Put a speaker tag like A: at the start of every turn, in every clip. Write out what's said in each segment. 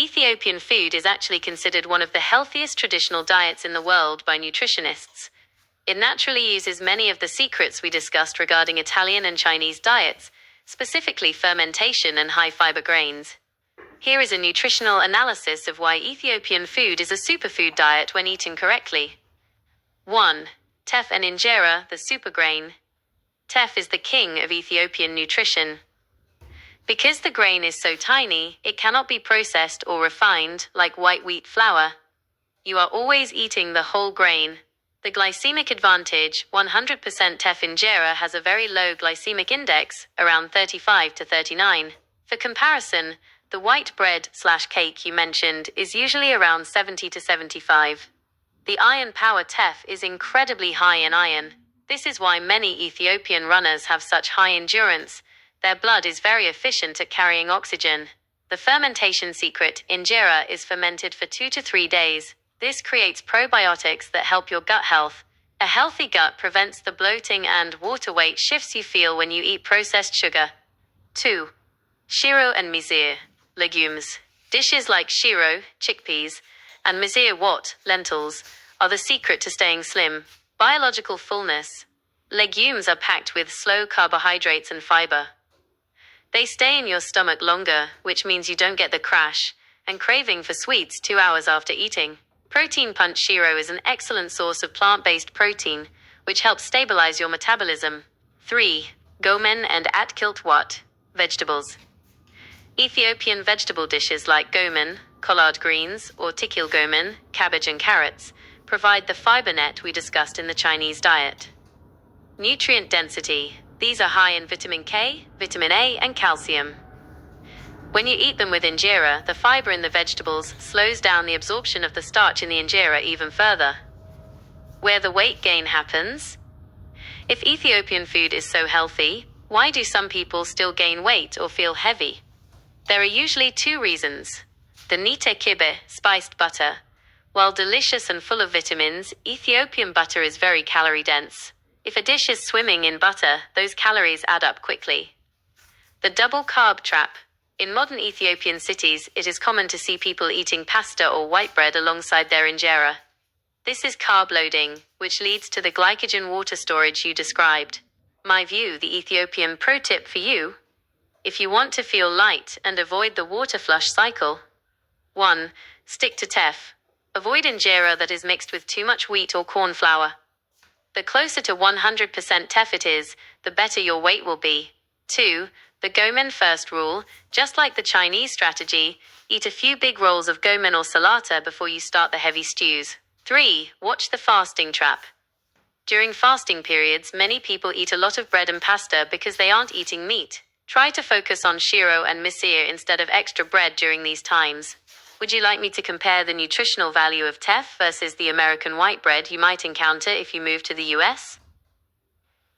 A: Ethiopian food is actually considered one of the healthiest traditional diets in the world by nutritionists. It naturally uses many of the secrets we discussed regarding Italian and Chinese diets, specifically fermentation and high-fiber grains. Here is a nutritional analysis of why Ethiopian food is a superfood diet when eaten correctly. 1. Teff and injera, the supergrain. Teff is the king of Ethiopian nutrition. Because the grain is so tiny, it cannot be processed or refined like white wheat flour. You are always eating the whole grain. The glycemic advantage, 100% teff injera, has a very low glycemic index, around 35 to 39. For comparison, the white bread/cake you mentioned is usually around 70 to 75. The iron power teff is incredibly high in iron. This is why many Ethiopian runners have such high endurance. Their blood is very efficient at carrying oxygen. The fermentation secret, injera, is fermented for 2 to 3 days. This creates probiotics that help your gut health. A healthy gut prevents the bloating and water weight shifts you feel when you eat processed sugar. 2. Shiro and mizir, legumes. Dishes like shiro, chickpeas, and mizir what, lentils, are the secret to staying slim. Biological fullness. Legumes are packed with slow carbohydrates and fiber. They stay in your stomach longer, which means you don't get the crash and craving for sweets 2 hours after eating. Protein Punch Shiro is an excellent source of plant-based protein, which helps stabilize your metabolism. 3. Gomen and Atkilt what? Vegetables. Ethiopian vegetable dishes like gomen, collard greens, or tikil gomen, cabbage and carrots, provide the fiber net we discussed in the Chinese diet. Nutrient density. These are high in vitamin K, vitamin A, and calcium. When you eat them with injera, the fiber in the vegetables slows down the absorption of the starch in the injera even further. Where the weight gain happens? If Ethiopian food is so healthy, why do some people still gain weight or feel heavy? There are usually 2 reasons. The nite kibe, spiced butter. While delicious and full of vitamins, Ethiopian butter is very calorie-dense. If a dish is swimming in butter, those calories add up quickly. The double carb trap. In modern Ethiopian cities, it is common to see people eating pasta or white bread alongside their injera. This is carb loading, which leads to the glycogen water storage you described. My view, the Ethiopian pro tip for you. If you want to feel light and avoid the water flush cycle. 1. Stick to teff. Avoid injera that is mixed with too much wheat or corn flour. The closer to 100% teff it is, the better your weight will be. 2. The gomen first rule. Just like the Chinese strategy, eat a few big rolls of gomen or salata before you start the heavy stews. 3. Watch the fasting trap. During fasting periods, many people eat a lot of bread and pasta because they aren't eating meat. Try to focus on shiro and misir instead of extra bread during these times. Would you like me to compare the nutritional value of teff versus the American white bread you might encounter if you move to the US?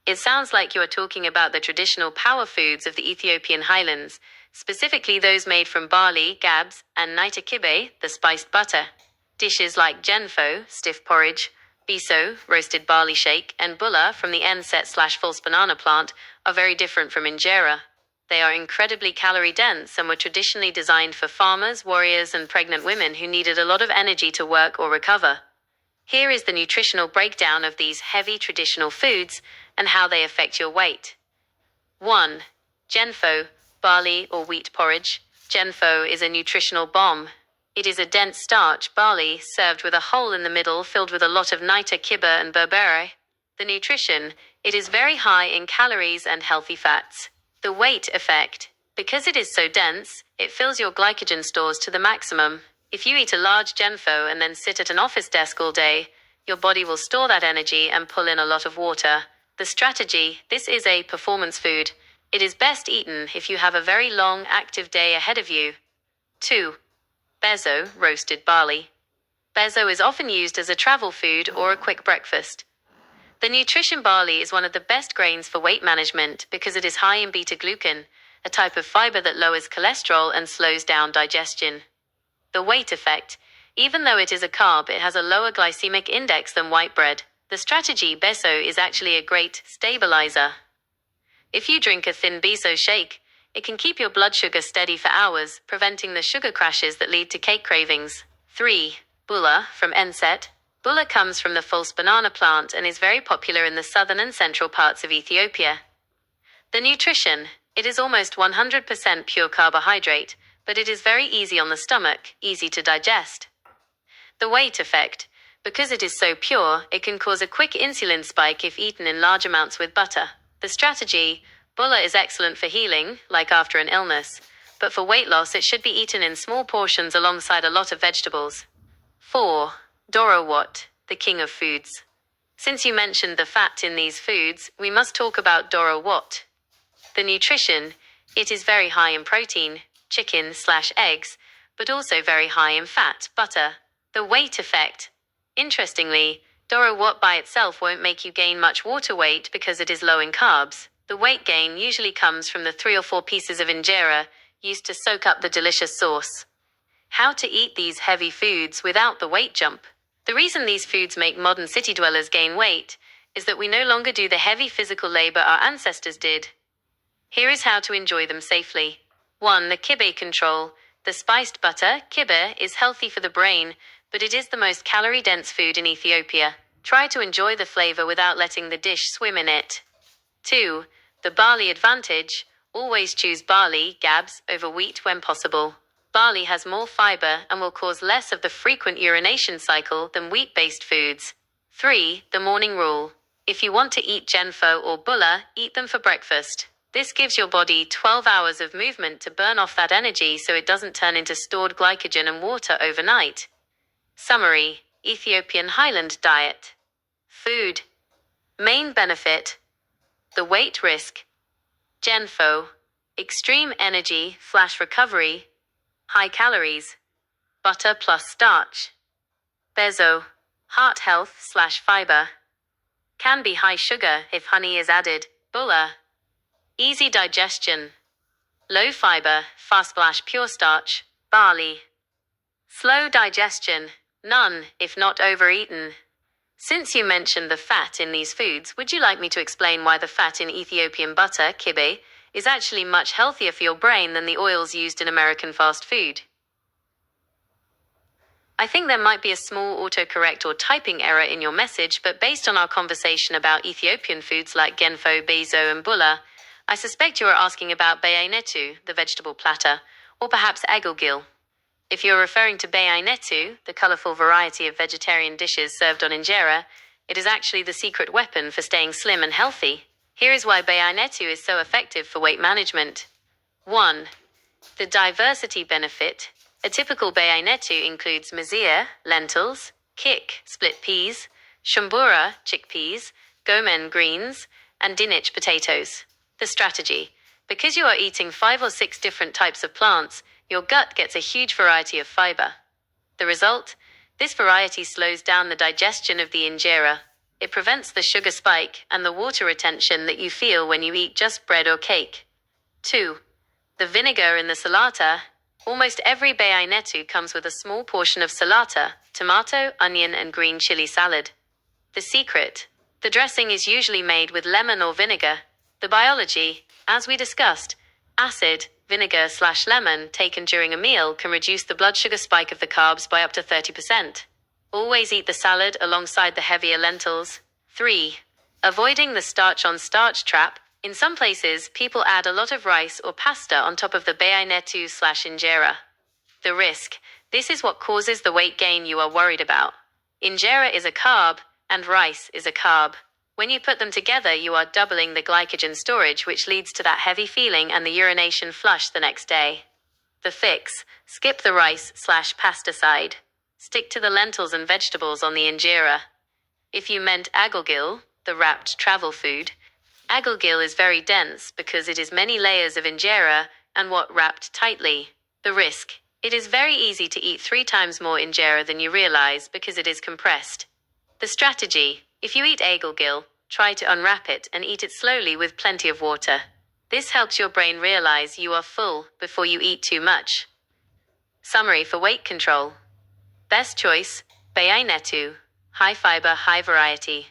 A: It sounds like you are talking about the traditional power foods of the Ethiopian highlands, specifically those made from barley, gabs, and nitakibe, the spiced butter. Dishes like genfo, stiff porridge, biso, roasted barley shake, and bulla from the enset/false banana plant are very different from injera. They are incredibly calorie-dense and were traditionally designed for farmers, warriors, and pregnant women who needed a lot of energy to work or recover. Here is the nutritional breakdown of these heavy traditional foods and how they affect your weight. 1. Genfo, barley or wheat porridge. Genfo is a nutritional bomb. It is a dense starch barley served with a hole in the middle filled with a lot of nita kiba and berbere. The nutrition, it is very high in calories and healthy fats. The weight effect. Because it is so dense, it fills your glycogen stores to the maximum. If you eat a large genfo and then sit at an office desk all day, your body will store that energy and pull in a lot of water. The strategy, this is a performance food. It is best eaten if you have a very long, active day ahead of you. 2. Bezo, roasted barley. Bezo is often used as a travel food or a quick breakfast. The nutrition barley is one of the best grains for weight management because it is high in beta-glucan, a type of fiber that lowers cholesterol and slows down digestion. The weight effect. Even though it is a carb, it has a lower glycemic index than white bread. The strategy beso is actually a great stabilizer. If you drink a thin beso shake, It can keep your blood sugar steady for hours, preventing the sugar crashes that lead to cake cravings. 3. Bula, from Enset. Bula comes from the false banana plant and is very popular in the southern and central parts of Ethiopia. The nutrition. It is almost 100% pure carbohydrate, but it is very easy on the stomach, easy to digest. The weight effect. Because it is so pure, it can cause a quick insulin spike if eaten in large amounts with butter. The strategy. Bula is excellent for healing, like after an illness, but for weight loss it should be eaten in small portions alongside a lot of vegetables. 4. Dorowot, the king of foods. Since you mentioned the fat in these foods, we must talk about dorowot. The nutrition. It is very high in protein, chicken/eggs, but also very high in fat, butter. The weight effect. Interestingly, dorowot by itself won't make you gain much water weight because it is low in carbs. The weight gain usually comes from the 3 or 4 pieces of injera used to soak up the delicious sauce. How to eat these heavy foods without the weight jump. The reason these foods make modern city dwellers gain weight is that we no longer do the heavy physical labor our ancestors did. Here is how to enjoy them safely. 1. The kibe control. The spiced butter, kibe, is healthy for the brain, but it is the most calorie-dense food in Ethiopia. Try to enjoy the flavor without letting the dish swim in it. 2. The barley advantage. Always choose barley, gabs, over wheat when possible. Barley has more fiber and will cause less of the frequent urination cycle than wheat-based foods. 3. The morning rule. If you want to eat genfo or bula, eat them for breakfast. This gives your body 12 hours of movement to burn off that energy so it doesn't turn into stored glycogen and water overnight. Summary. Ethiopian Highland Diet. Food. Main benefit. The weight risk. Genfo. Extreme energy, flash recovery. High calories. Butter plus starch. Bezo. Heart health/fiber. Can be high sugar if honey is added. Bula. Easy digestion. Low fiber, fast splash pure starch. Barley. Slow digestion. None, if not overeaten. Since you mentioned the fat in these foods, would you like me to explain why the fat in Ethiopian butter, kibe, is actually much healthier for your brain than the oils used in American fast food? I think there might be a small autocorrect or typing error in your message, but based on our conversation about Ethiopian foods like genfo, bezo, and bula, I suspect you are asking about beyanetu, the vegetable platter, or perhaps agilgil. If you're referring to beyanetu, the colorful variety of vegetarian dishes served on injera, it is actually the secret weapon for staying slim and healthy. Here is why beyanetu is so effective for weight management. 1. The diversity benefit. A typical beyanetu includes mazia, lentils, kik, split peas, shumbura, chickpeas, gomen, greens, and dinich, potatoes. The strategy. Because you are eating 5 or 6 different types of plants, your gut gets a huge variety of fiber. The result? This variety slows down the digestion of the injera. It prevents the sugar spike and the water retention that you feel when you eat just bread or cake. 2. The vinegar in the salata. Almost every beyanetu comes with a small portion of salata, tomato, onion, and green chili salad. The secret. The dressing is usually made with lemon or vinegar. The biology. As we discussed, acid, vinegar/lemon taken during a meal can reduce the blood sugar spike of the carbs by up to 30%. Always eat the salad alongside the heavier lentils. 3. Avoiding the starch-on-starch trap. In some places, people add a lot of rice or pasta on top of the beyanetu/injera. The risk. This is what causes the weight gain you are worried about. Injera is a carb, and rice is a carb. When you put them together, you are doubling the glycogen storage, which leads to that heavy feeling and the urination flush the next day. The fix. Skip the rice/pasta side. Stick to the lentils and vegetables on the injera. If you meant agilgil, the wrapped travel food, agilgil is very dense because it is many layers of injera and what wrapped tightly. The risk. It is very easy to eat 3 times more injera than you realize because it is compressed. The strategy. If you eat agilgil, try to unwrap it and eat it slowly with plenty of water. This helps your brain realize you are full before you eat too much. Summary for weight control. Best choice, beyanetu. High fiber, high variety.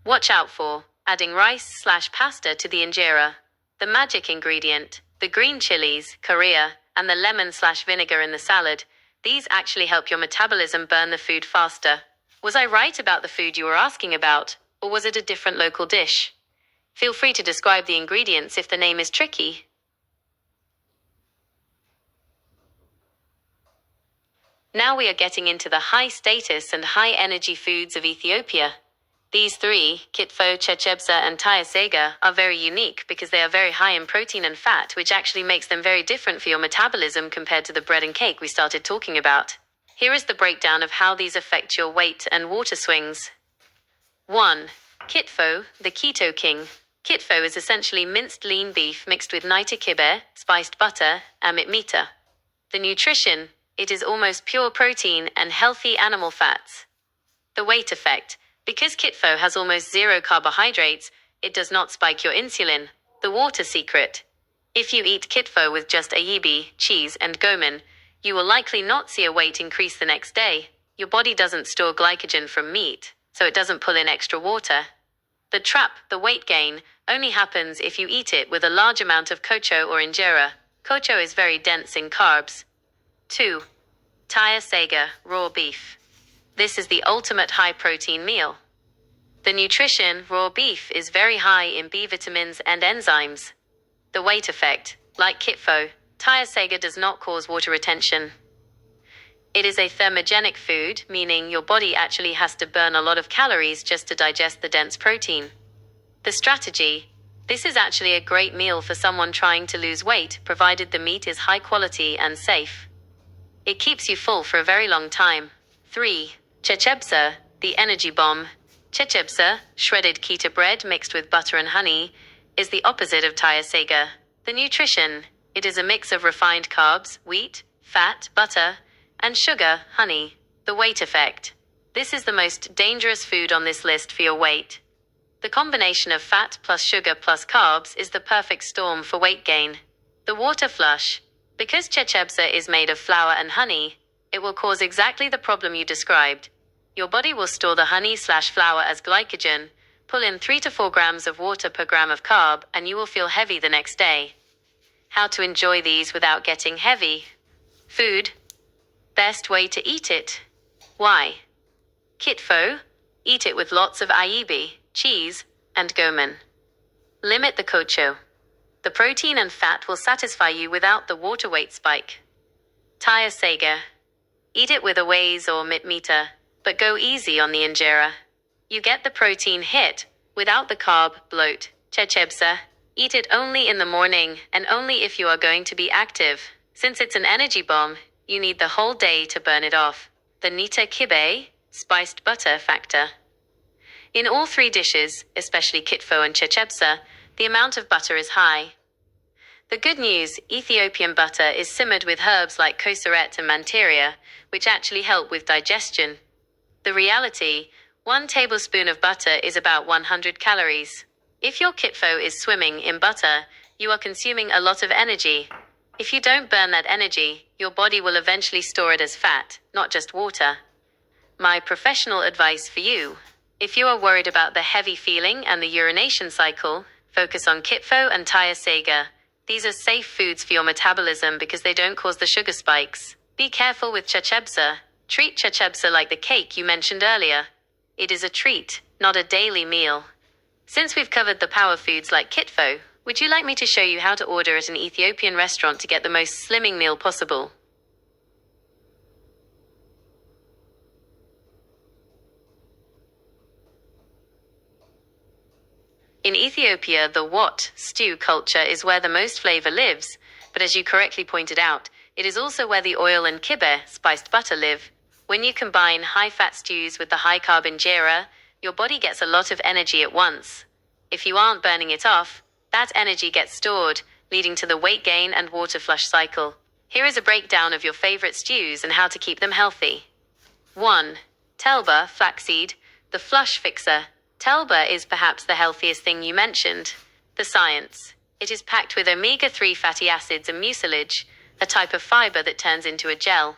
A: Watch out for adding rice/pasta to the injera. The magic ingredient. The green chilies, Korea, and the lemon/vinegar in the salad, these actually help your metabolism burn the food faster. Was I right about the food you were asking about, or was it a different local dish? Feel free to describe the ingredients if the name is tricky. Now we are getting into the high status and high energy foods of Ethiopia. These three, kitfo, chechebsa, and tayasega, are very unique because they are very high in protein and fat, which actually makes them very different for your metabolism compared to the bread and cake we started talking about. Here is the breakdown of how these affect your weight and water swings. 1. Kitfo, the keto king. Kitfo is essentially minced lean beef mixed with nita kibe, spiced butter, and mitmita. The nutrition: it is almost pure protein and healthy animal fats. The weight effect: because kitfo has almost zero carbohydrates, it does not spike your insulin. The water secret: if you eat kitfo with just ayibi, cheese, and gomen, you will likely not see a weight increase the next day. Your body doesn't store glycogen from meat, so it doesn't pull in extra water. The trap, the weight gain, only happens if you eat it with a large amount of kocho or injera. Kocho is very dense in carbs. 2. Tayasega, raw beef. This is the ultimate high-protein meal. The nutrition: raw beef is very high in B vitamins and enzymes. The weight effect: like kitfo, tayasega does not cause water retention. It is a thermogenic food, meaning your body actually has to burn a lot of calories just to digest the dense protein. The strategy: this is actually a great meal for someone trying to lose weight, provided the meat is high quality and safe. It keeps you full for a very long time. 3. Chechebsa, the energy bomb. Chechebsa, shredded keto bread mixed with butter and honey, is the opposite of tayasega. The nutrition: it is a mix of refined carbs, wheat, fat, butter, and sugar, honey. The weight effect: this is the most dangerous food on this list for your weight. The combination of fat plus sugar plus carbs is the perfect storm for weight gain. The water flush: because chechebsa is made of flour and honey, it will cause exactly the problem you described. Your body will store the honey/flour as glycogen, pull in 3 to 4 grams of water per gram of carb, and you will feel heavy the next day. How to enjoy these without getting heavy? Food: best way to eat it. Why? Kitfo: eat it with lots of ayibi, cheese, and gomen. Limit the kocho. The protein and fat will satisfy you without the water weight spike. Tayasega: eat it with aways or mitmita, but go easy on the injera. You get the protein hit without the carb bloat. Chechebsa: eat it only in the morning and only if you are going to be active. Since it's an energy bomb, you need the whole day to burn it off. The nita kibe, spiced butter factor. In all three dishes, especially kitfo and chechebsa, the amount of butter is high. The good news: Ethiopian butter is simmered with herbs like koseret and manteria, which actually help with digestion. The reality: 1 tablespoon of butter is about 100 calories. If your kitfo is swimming in butter, you are consuming a lot of energy. If you don't burn that energy, your body will eventually store it as fat, not just water. My professional advice for you: if you are worried about the heavy feeling and the urination cycle, focus on kitfo and tayasega. These are safe foods for your metabolism because they don't cause the sugar spikes. Be careful with chechebsa. Treat chechebsa like the cake you mentioned earlier. It is a treat, not a daily meal. Since we've covered the power foods like kitfo, would you like me to show you how to order at an Ethiopian restaurant to get the most slimming meal possible? In Ethiopia, the what stew culture is where the most flavor lives, but as you correctly pointed out, it is also where the oil and kibe, spiced butter, live. When you combine high-fat stews with the high-carb injera, your body gets a lot of energy at once. If you aren't burning it off, that energy gets stored, leading to the weight gain and water flush cycle. Here is a breakdown of your favorite stews and how to keep them healthy. 1. Telba, flaxseed, the flush fixer. Telba is perhaps the healthiest thing you mentioned. The science: it is packed with omega-3 fatty acids and mucilage, a type of fiber that turns into a gel.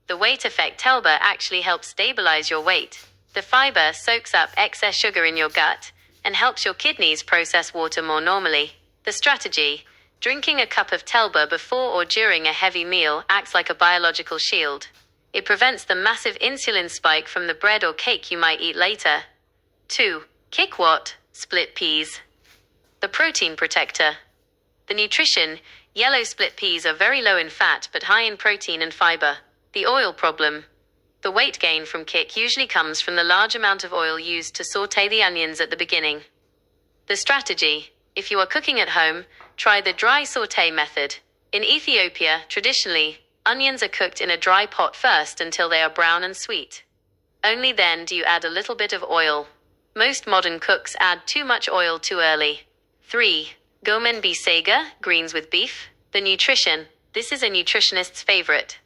A: The weight effect: Telba actually helps stabilize your weight. The fiber soaks up excess sugar in your gut and helps your kidneys process water more normally. The strategy: Drinking a cup of telba before or during a heavy meal acts like a biological shield. It prevents the massive insulin spike from the bread or cake you might eat later. 2. Kikwat, split peas. The protein protector. The nutrition: yellow split peas are very low in fat but high in protein and fiber. The oil problem. The weight gain from kick usually comes from the large amount of oil used to saute the onions at the beginning. The strategy: if you are cooking at home, try the dry saute method. In Ethiopia, traditionally, onions are cooked in a dry pot first until they are brown and sweet. Only then do you add a little bit of oil. Most modern cooks add too much oil too early. 3. Gomen bisega, greens with beef. The nutrition: this is a nutritionist's favorite.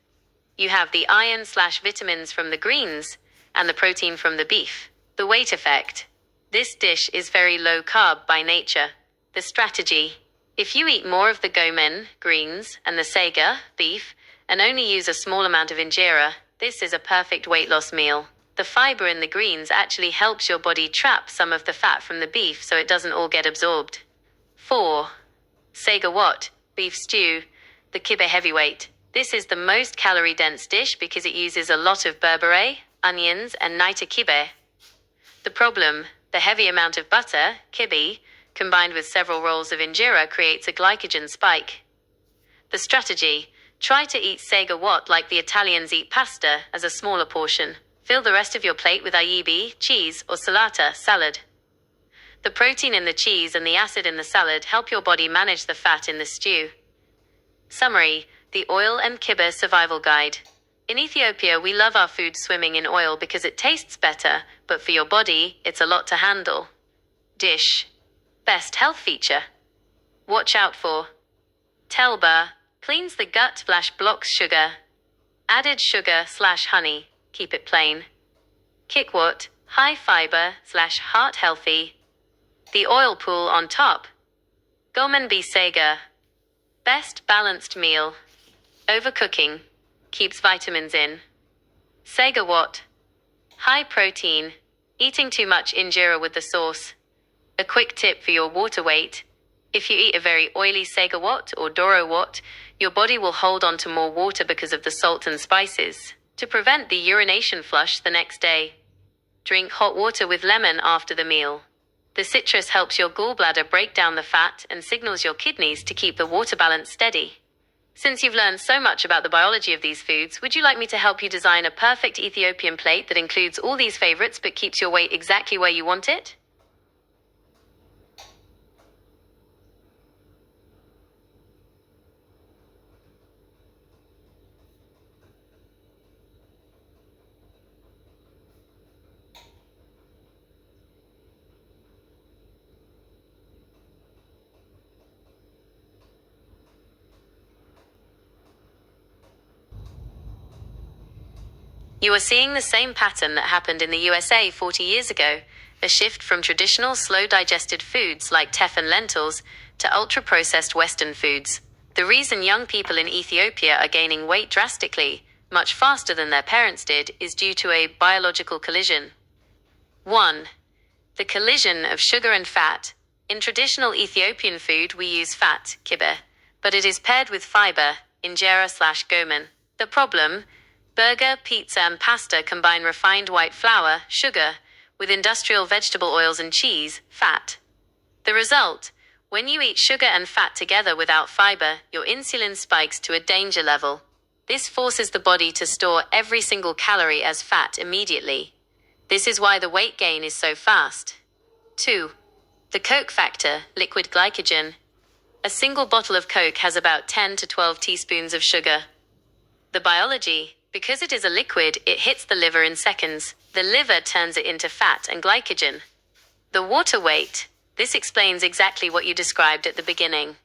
A: You have the iron/vitamins from the greens and the protein from the beef. The weight effect: this dish is very low carb by nature. The strategy: if you eat more of the gomen, greens, and the sega, beef, and only use a small amount of injera, this is a perfect weight loss meal. The fiber in the greens actually helps your body trap some of the fat from the beef so it doesn't all get absorbed. 4. Segawat, beef stew, the kibe heavyweight. This is the most calorie-dense dish because it uses a lot of berbere, onions, and nita kibe. The problem: the heavy amount of butter, kibe, combined with several rolls of injera creates a glycogen spike. The strategy: try to eat segawat like the Italians eat pasta, as a smaller portion. Fill the rest of your plate with aibi, cheese, or salata, salad. The protein in the cheese and the acid in the salad help your body manage the fat in the stew. Summary: the Oil and Kibe Survival Guide. In Ethiopia, we love our food swimming in oil because it tastes better, but for your body, it's a lot to handle. Dish: best health feature. Watch out for: telba, cleans the gut/blocks sugar. Added sugar/honey, keep it plain. Kikwat, high fiber/heart healthy. The oil pool on top. Gomen bisega, best balanced meal. Overcooking, keeps vitamins in. Segawat, high protein, eating too much injera with the sauce. A quick tip for your water weight: if you eat a very oily segawat or dorowat, your body will hold on to more water because of the salt and spices. To prevent the urination flush the next day, drink hot water with lemon after the meal. The citrus helps your gallbladder break down the fat and signals your kidneys to keep the water balance steady. Since you've learned so much about the biology of these foods, would you like me to help you design a perfect Ethiopian plate that includes all these favorites but keeps your weight exactly where you want it? You are seeing the same pattern that happened in the USA 40 years ago, a shift from traditional slow-digested foods like teff and lentils to ultra-processed Western foods. The reason young people in Ethiopia are gaining weight drastically, much faster than their parents did, is due to a biological collision. 1. The collision of sugar and fat. In traditional Ethiopian food we use fat, kibe, but it is paired with fiber, injera/gomen. The problem: burger, pizza, and pasta combine refined white flour, sugar, with industrial vegetable oils and cheese, fat. The result: when you eat sugar and fat together without fiber, your insulin spikes to a danger level. This forces the body to store every single calorie as fat immediately. This is why the weight gain is so fast. 2. The Coke factor, liquid glycogen. A single bottle of Coke has about 10 to 12 teaspoons of sugar. The biology: because it is a liquid, it hits the liver in seconds. The liver turns it into fat and glycogen. The water weight. This explains exactly what you described at the beginning.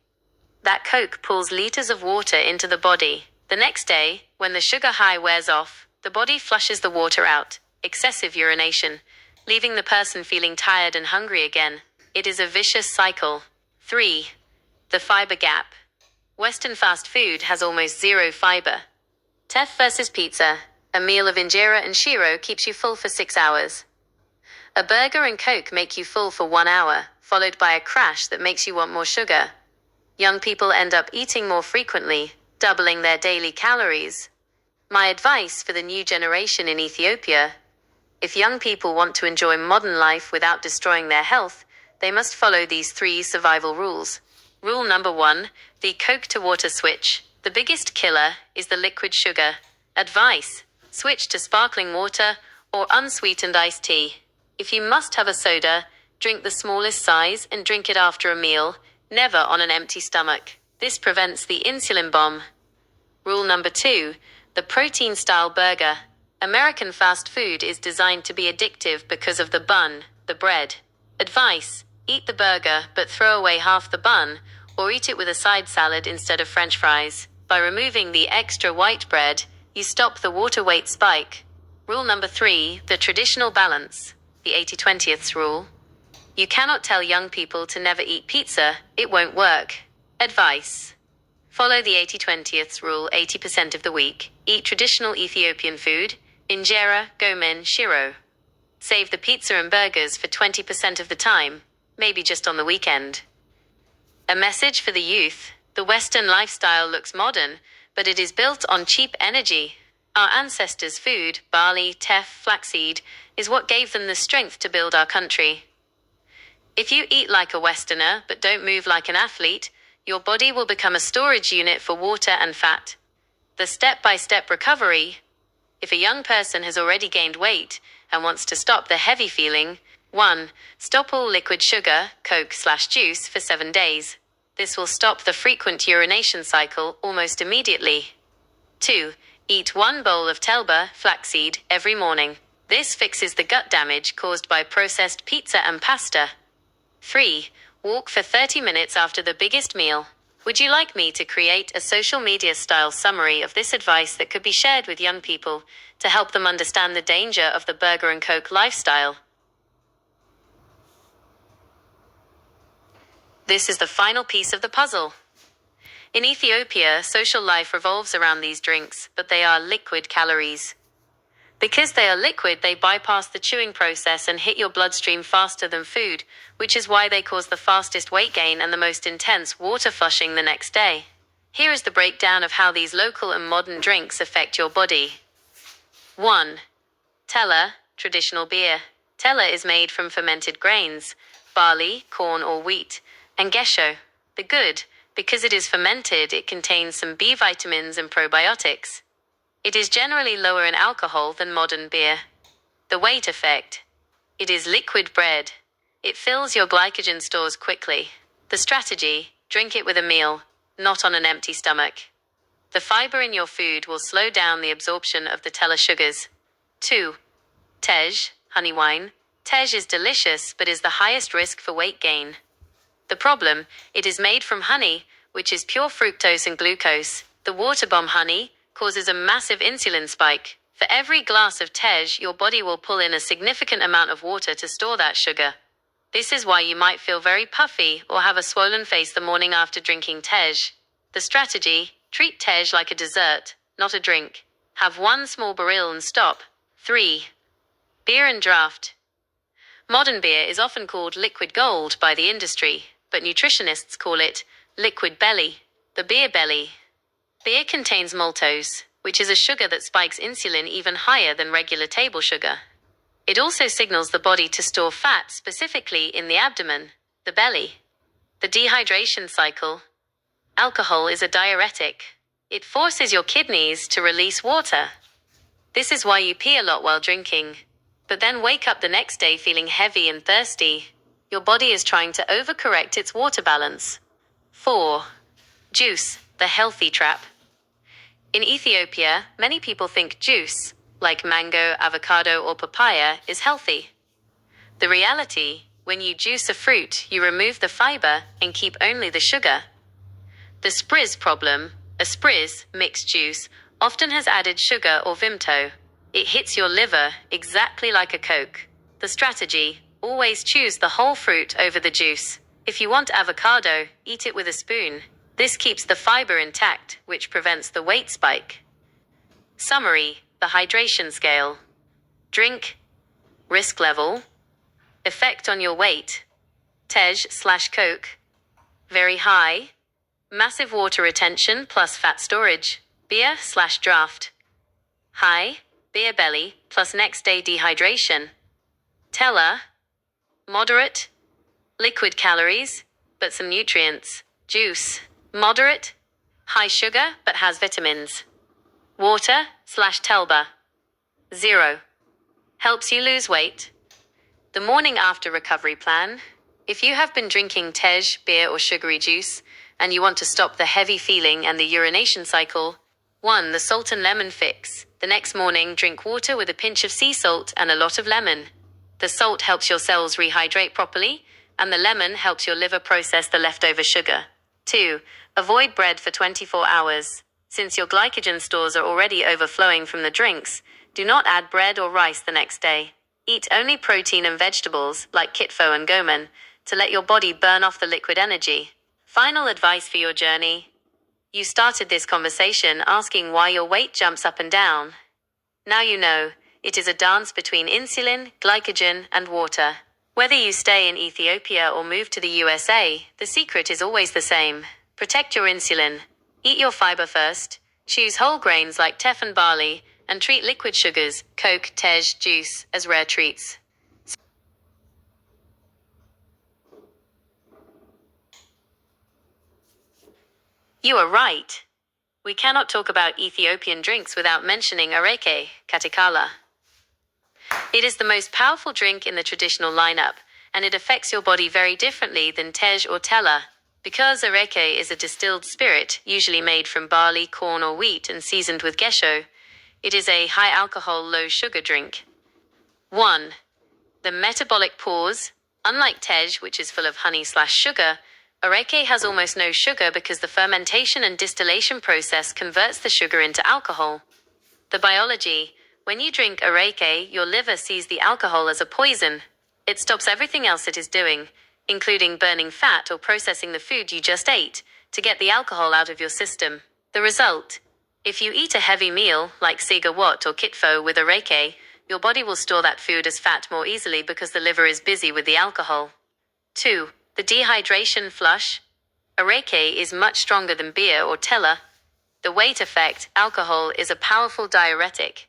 A: That Coke pulls liters of water into the body. The next day, when the sugar high wears off, the body flushes the water out, excessive urination, leaving the person feeling tired and hungry again. It is a vicious cycle. 3. The fiber gap. Western fast food has almost zero fiber. Teff versus pizza. A meal of injera and shiro keeps you full for 6 hours. A burger and Coke make you full for 1 hour, followed by a crash that makes you want more sugar. Young people end up eating more frequently, doubling their daily calories. My advice for the new generation in Ethiopia: if young people want to enjoy modern life without destroying their health, they must follow these 3 survival rules. Rule number 1, the Coke to water switch. The biggest killer is the liquid sugar. Advice: switch to sparkling water or unsweetened iced tea. If you must have a soda, drink the smallest size and drink it after a meal, never on an empty stomach. This prevents the insulin bomb. Rule number 2, the protein-style burger. American fast food is designed to be addictive because of the bun, the bread. Advice: eat the burger but throw away half the bun, or eat it with a side salad instead of French fries. By removing the extra white bread, you stop the water weight spike. Rule number 3, the traditional balance. The 80/20ths rule. You cannot tell young people to never eat pizza, it won't work. Advice: follow the 80/20ths rule 80% of the week. Eat traditional Ethiopian food, injera, gomen, shiro. Save the pizza and burgers for 20% of the time, maybe just on the weekend. A message for the youth: the Western lifestyle looks modern, but it is built on cheap energy. Our ancestors' food, barley, teff, flaxseed, is what gave them the strength to build our country. If you eat like a Westerner but don't move like an athlete, your body will become a storage unit for water and fat. The step-by-step recovery. If a young person has already gained weight and wants to stop the heavy feeling, 1. Stop all liquid sugar, Coke/juice, for 7 days. This will stop the frequent urination cycle almost immediately. 2. Eat 1 bowl of telba, flaxseed, every morning. This fixes the gut damage caused by processed pizza and pasta. 3. Walk for 30 minutes after the biggest meal. Would you like me to create a social media style summary of this advice that could be shared with young people to help them understand the danger of the burger and Coke lifestyle? This is the final piece of the puzzle. In Ethiopia, social life revolves around these drinks, but they are liquid calories. Because they are liquid, they bypass the chewing process and hit your bloodstream faster than food, which is why they cause the fastest weight gain and the most intense water flushing the next day. Here is the breakdown of how these local and modern drinks affect your body. 1. Tella, traditional beer. Tella is made from fermented grains, barley, corn or wheat, and gesho. The good, because it is fermented, it contains some B vitamins and probiotics. It is generally lower in alcohol than modern beer. The weight effect. It is liquid bread. It fills your glycogen stores quickly. The strategy: drink it with a meal, not on an empty stomach. The fiber in your food will slow down the absorption of the tella sugars. 2. Tej, honey wine. Tej is delicious but is the highest risk for weight gain. The problem: it is made from honey, which is pure fructose and glucose. The water bomb honey causes a massive insulin spike. For every glass of tej, your body will pull in a significant amount of water to store that sugar. This is why you might feel very puffy or have a swollen face the morning after drinking tej. The strategy: treat tej like a dessert, not a drink. Have 1 small barrel and stop. 3. Beer and draft. Modern beer is often called liquid gold by the industry, but nutritionists call it liquid belly. The beer belly. Beer contains maltose, which is a sugar that spikes insulin even higher than regular table sugar. It also signals the body to store fat, specifically in the abdomen, the belly. The dehydration cycle. Alcohol is a diuretic. It forces your kidneys to release water. This is why you pee a lot while drinking, but then wake up the next day feeling heavy and thirsty. Your body is trying to overcorrect its water balance. 4. Juice, the healthy trap. In Ethiopia, many people think juice, like mango, avocado, or papaya, is healthy. The reality: when you juice a fruit, you remove the fiber and keep only the sugar. The sprizz problem: a sprizz, mixed juice, often has added sugar or Vimto. It hits your liver, exactly like a Coke. The strategy: always choose the whole fruit over the juice. If you want avocado, eat it with a spoon. This keeps the fiber intact, which prevents the weight spike. Summary: the hydration scale. Drink. Risk level. Effect on your weight. Tej/Coke. Very high. Massive water retention plus fat storage. Beer/draft. High, beer belly plus next day dehydration. Teller. Moderate. Liquid calories, but some nutrients. Juice. Moderate. High sugar, but has vitamins. Water/Telba. 0. Helps you lose weight. The morning after recovery plan. If you have been drinking tej, beer or sugary juice, and you want to stop the heavy feeling and the urination cycle, 1. The salt and lemon fix. The next morning, drink water with a pinch of sea salt and a lot of lemon. The salt helps your cells rehydrate properly, and the lemon helps your liver process the leftover sugar. 2. Avoid bread for 24 hours. Since your glycogen stores are already overflowing from the drinks, do not add bread or rice the next day. Eat only protein and vegetables, like kitfo and gomen, to let your body burn off the liquid energy. Final advice for your journey. You started this conversation asking why your weight jumps up and down. Now you know, it is a dance between insulin, glycogen, and water. Whether you stay in Ethiopia or move to the USA, the secret is always the same. Protect your insulin. Eat your fiber first. Choose whole grains like teff and barley, and treat liquid sugars, Coke, tej, juice, as rare treats. You are right. We cannot talk about Ethiopian drinks without mentioning areke, katikala. It is the most powerful drink in the traditional lineup, and it affects your body very differently than tej or tella. Because areke is a distilled spirit, usually made from barley, corn or wheat and seasoned with gesho, it is a high-alcohol, low-sugar drink. 1. The metabolic pause. Unlike tej, which is full of honey/sugar, areke has almost no sugar because the fermentation and distillation process converts the sugar into alcohol. The biology. When you drink areke, your liver sees the alcohol as a poison. It stops everything else it is doing, including burning fat or processing the food you just ate, to get the alcohol out of your system. The result. If you eat a heavy meal, like sigawat or kitfo with areke, your body will store that food as fat more easily because the liver is busy with the alcohol. 2. The dehydration flush. Areke is much stronger than beer or tella. The weight effect, alcohol, is a powerful diuretic.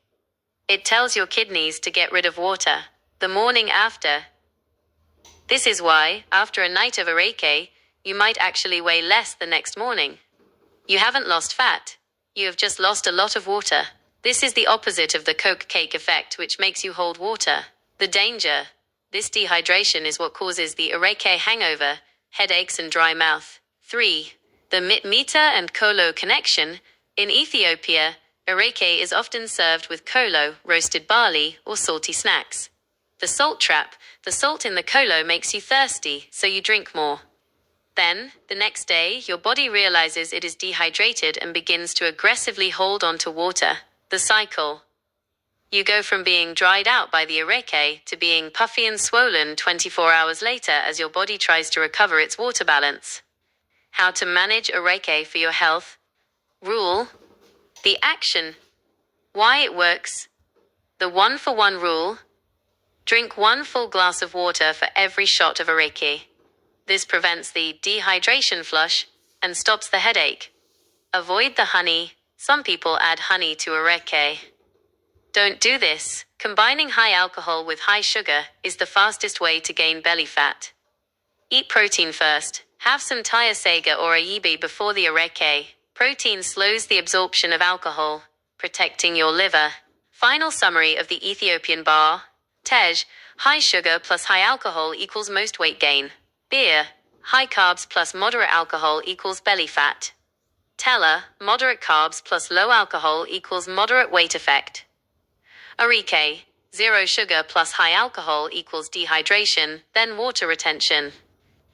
A: It tells your kidneys to get rid of water the morning after. This is why, after a night of areke, you might actually weigh less the next morning. You haven't lost fat. You have just lost a lot of water. This is the opposite of the Coke cake effect, which makes you hold water. The danger. This dehydration is what causes the areke hangover, headaches and dry mouth. 3. The mitmita and kolo connection. In Ethiopia, areke is often served with kolo, roasted barley, or salty snacks. The salt trap. The salt in the kolo makes you thirsty, so you drink more. Then, the next day, your body realizes it is dehydrated and begins to aggressively hold on to water. The cycle. You go from being dried out by the areke to being puffy and swollen 24 hours later as your body tries to recover its water balance. How to manage areke for your health. Rule. The action. Why it works. The 1-for-1 rule. Drink 1 full glass of water for every shot of areke. This prevents the dehydration flush and stops the headache. Avoid the honey. Some people add honey to areke. Don't do this. Combining high alcohol with high sugar is the fastest way to gain belly fat. Eat protein first. Have some sega or ayibi before the areke. Protein slows the absorption of alcohol, protecting your liver. Final summary of the Ethiopian bar. Tej, high sugar plus high alcohol equals most weight gain. Beer, high carbs plus moderate alcohol equals belly fat. Tella, moderate carbs plus low alcohol equals moderate weight effect. Areke, zero sugar plus high alcohol equals dehydration, then water retention.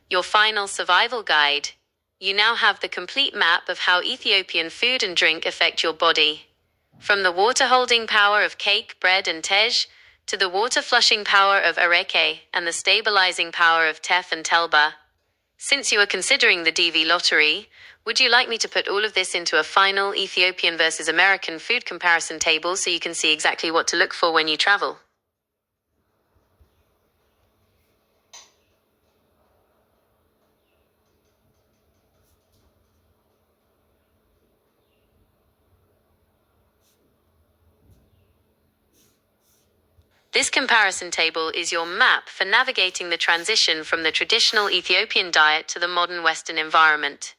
A: Your final survival guide. You now have the complete map of how Ethiopian food and drink affect your body. From the water-holding power of cake, bread, and tej, to the water-flushing power of areke and the stabilizing power of teff and telba. Since you are considering the DV lottery, would you like me to put all of this into a final Ethiopian versus American food comparison table so you can see exactly what to look for when you travel? This comparison table is your map for navigating the transition from the traditional Ethiopian diet to the modern Western environment.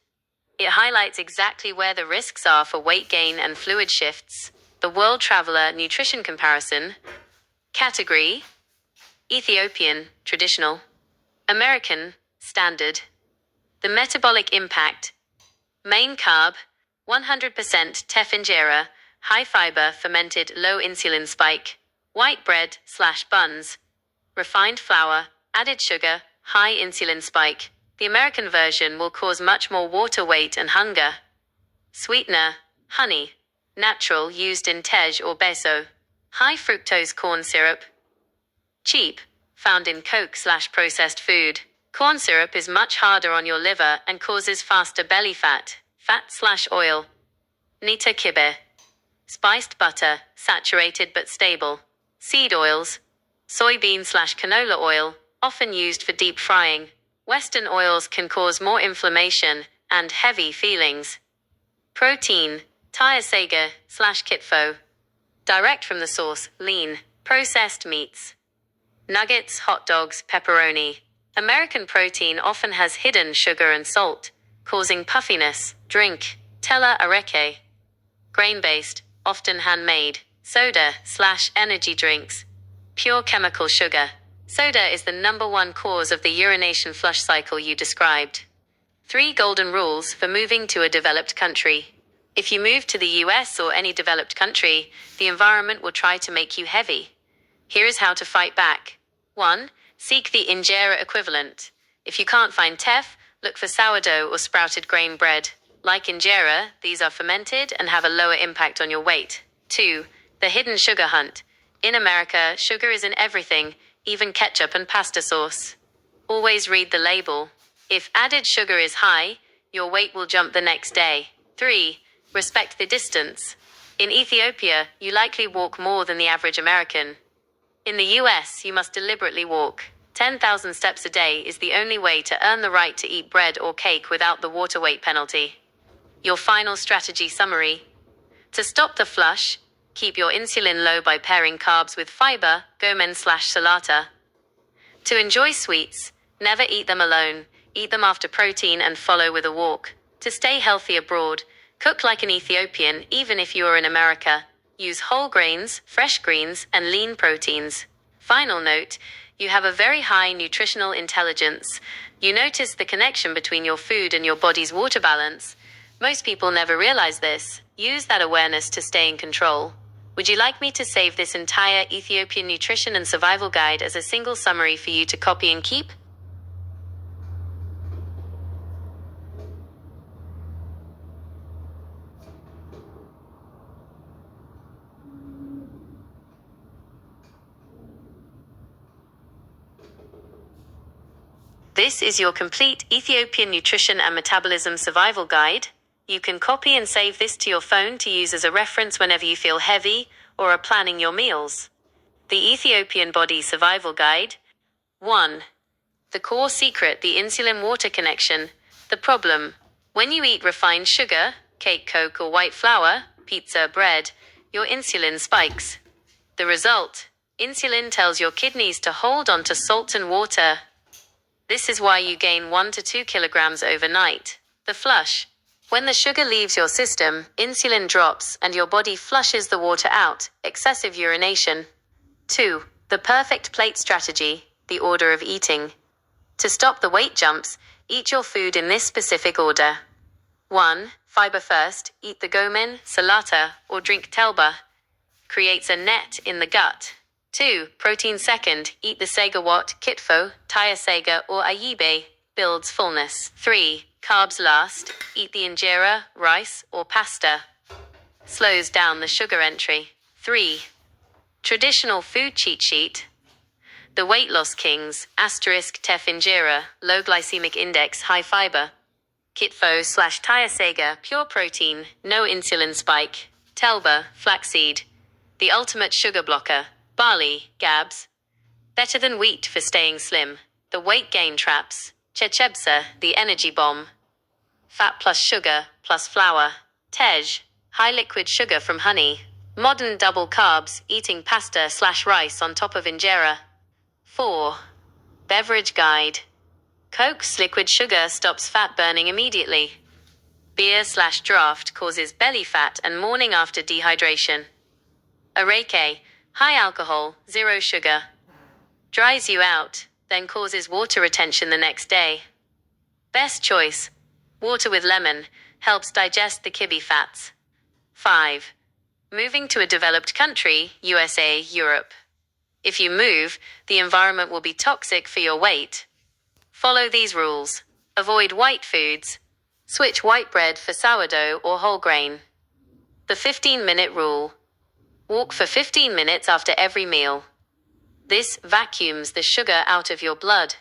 A: It highlights exactly where the risks are for weight gain and fluid shifts. The World Traveler Nutrition Comparison. Category: Ethiopian, traditional. American, standard. The metabolic impact. Main carb, 100% teff injera, high fiber, fermented, low insulin spike. White bread/buns. Refined flour, added sugar, high insulin spike. The American version will cause much more water weight and hunger. Sweetener, honey. Natural, used in tej or beso. High fructose corn syrup. Cheap, found in Coke/processed food. Corn syrup is much harder on your liver and causes faster belly fat. Fat/oil. Nita kibe. Spiced butter, saturated but stable. Seed oils. Soybean/canola oil, often used for deep frying. Western oils can cause more inflammation and heavy feelings. Protein, Tyasega/Kitfo. Direct from the source, lean, processed meats. Nuggets, hot dogs, pepperoni. American protein often has hidden sugar and salt, causing puffiness. Drink, Tella areke. Grain-based, often handmade. Soda/energy drinks. Pure chemical sugar. Soda is the #1 cause of the urination flush cycle you described. 3 golden rules for moving to a developed country. If you move to the US or any developed country, the environment will try to make you heavy. Here is how to fight back. 1. Seek the injera equivalent. If you can't find teff, look for sourdough or sprouted grain bread. Like injera, these are fermented and have a lower impact on your weight. 2. The hidden sugar hunt. In America, sugar is in everything, even ketchup and pasta sauce. Always read the label. If added sugar is high, your weight will jump the next day. 3. Respect the distance. In Ethiopia, you likely walk more than the average American. In the US, you must deliberately walk. 10,000 steps a day is the only way to earn the right to eat bread or cake without the water weight penalty. Your final strategy summary. To stop the flush, keep your insulin low by pairing carbs with fiber, gomen/salata. To enjoy sweets, never eat them alone. Eat them after protein and follow with a walk. To stay healthy abroad, cook like an Ethiopian even if you are in America. Use whole grains, fresh greens, and lean proteins. Final note, you have a very high nutritional intelligence. You notice the connection between your food and your body's water balance. Most people never realize this. Use that awareness to stay in control. Would you like me to save this entire Ethiopian nutrition and survival guide as a single summary for you to copy and keep? This is your complete Ethiopian nutrition and metabolism survival guide. You can copy and save this to your phone to use as a reference whenever you feel heavy or are planning your meals. The Ethiopian Body Survival Guide. 1. The core secret, the insulin-water connection. The problem. When you eat refined sugar, cake, Coke, or white flour, pizza, bread, your insulin spikes. The result. Insulin tells your kidneys to hold on to salt and water. This is why you gain 1 to 2 kilograms overnight. The flush. When the sugar leaves your system, insulin drops and your body flushes the water out, excessive urination. 2. The perfect plate strategy, the order of eating. To stop the weight jumps, eat your food in this specific order. 1. Fiber first, eat the gomen, salata, or drink telba. Creates a net in the gut. 2. Protein second, eat the segawat, kitfo, tyasega, or ayibe, builds fullness. 3. Carbs last, eat the injera, rice, or pasta. Slows down the sugar entry. 3. Traditional food cheat sheet. The weight loss kings, teff injera, low glycemic index, high fiber. Kitfo/tyasega, pure protein, no insulin spike. Telba, flaxseed. The ultimate sugar blocker. Barley, gabs. Better than wheat for staying slim. The weight gain traps. Chechebsa, the energy bomb. Fat plus sugar plus flour. Tej, high liquid sugar from honey. Modern double carbs, eating pasta/rice on top of injera. 4. Beverage guide. Coke's liquid sugar stops fat burning immediately. Beer/draft causes belly fat and morning after dehydration. Arake, high alcohol, zero sugar. Dries you out, then causes water retention the next day. Best choice. Water with lemon helps digest the kibi fats. 5. Moving to a developed country, USA, Europe. If you move, the environment will be toxic for your weight. Follow these rules. Avoid white foods. Switch white bread for sourdough or whole grain. The 15-minute rule. Walk for 15 minutes after every meal. This vacuums the sugar out of your blood.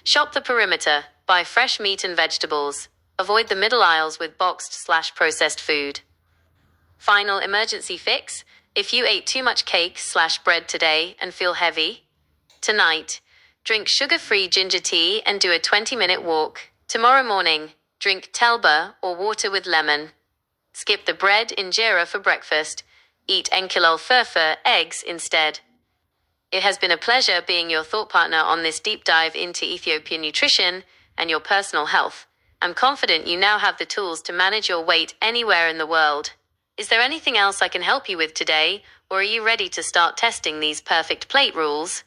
A: Shop the perimeter. Buy fresh meat and vegetables. Avoid the middle aisles with boxed/processed food. Final emergency fix. If you ate too much cake/bread today and feel heavy, tonight, drink sugar-free ginger tea and do a 20-minute walk. Tomorrow morning, drink telba or water with lemon. Skip the bread injera for breakfast. Eat enkilol furfur eggs instead. It has been a pleasure being your thought partner on this deep dive into Ethiopian nutrition and your personal health. I'm confident you now have the tools to manage your weight anywhere in the world. Is there anything else I can help you with today, or are you ready to start testing these perfect plate rules?